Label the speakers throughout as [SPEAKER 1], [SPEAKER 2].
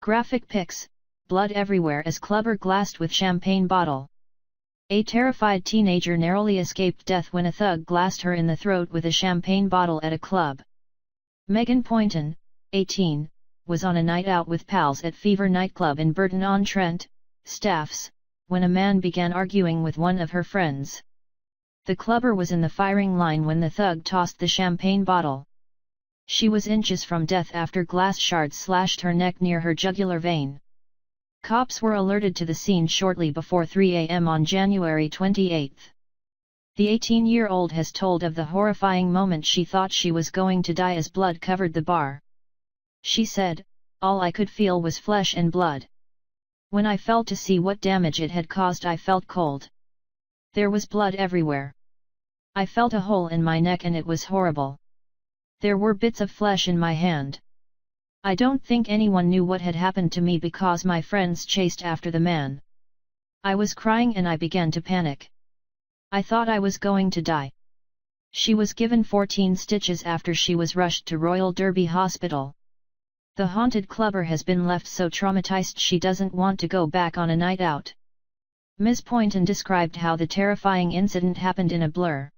[SPEAKER 1] Graphic PICS, blood everywhere as clubber glassed with champagne bottle. A terrified teenager narrowly escaped death when a thug glassed her in the throat with a champagne bottle at a club. Megan Pointon, 18, was on a night out with pals at Fever nightclub in Burton-on-Trent, Staffs, when a man began arguing with one of her friends. The clubber was in the firing line when the thug tossed the champagne bottle. She was inches from death after glass shards slashed her neck near her jugular vein. Cops were alerted to the scene shortly before 3 a.m. on January 28. The 18-year-old has told of the horrifying moment she thought she was going to die as blood covered the bar. She said, "All I could feel was flesh and blood. When I felt to see what damage it had caused, I felt cold. There was blood everywhere. I felt a hole in my neck and it was horrible. There were bits of flesh in my hand. I don't think anyone knew what had happened to me because my friends chased after the man. I was crying and I began to panic. I thought I was going to die." She was given 14 stitches after she was rushed to Royal Derby Hospital. The haunted clubber has been left so traumatized she doesn't want to go back on a night out. Ms. Pointon described how the terrifying incident happened in a blur.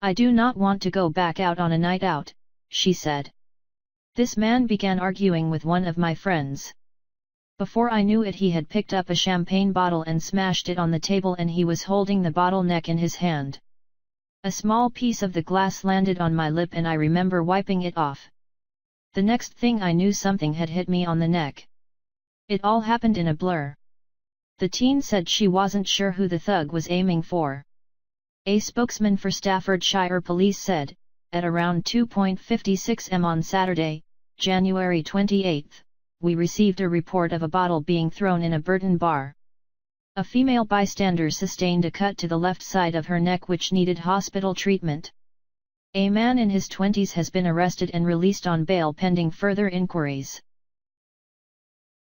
[SPEAKER 1] "I do not want to go back out on a night out," she said. "This man began arguing with one of my friends. Before I knew it, he had picked up a champagne bottle and smashed it on the table, and he was holding the bottle neck in his hand. A small piece of the glass landed on my lip and I remember wiping it off. The next thing I knew, something had hit me on the neck. It all happened in a blur." The teen said she wasn't sure who the thug was aiming for. A spokesman for Staffordshire Police said, "At around 2:56 am on Saturday, January 28, we received a report of a bottle being thrown in a Burton bar. A female bystander sustained a cut to the left side of her neck which needed hospital treatment. A man in his 20s has been arrested and released on bail pending further inquiries."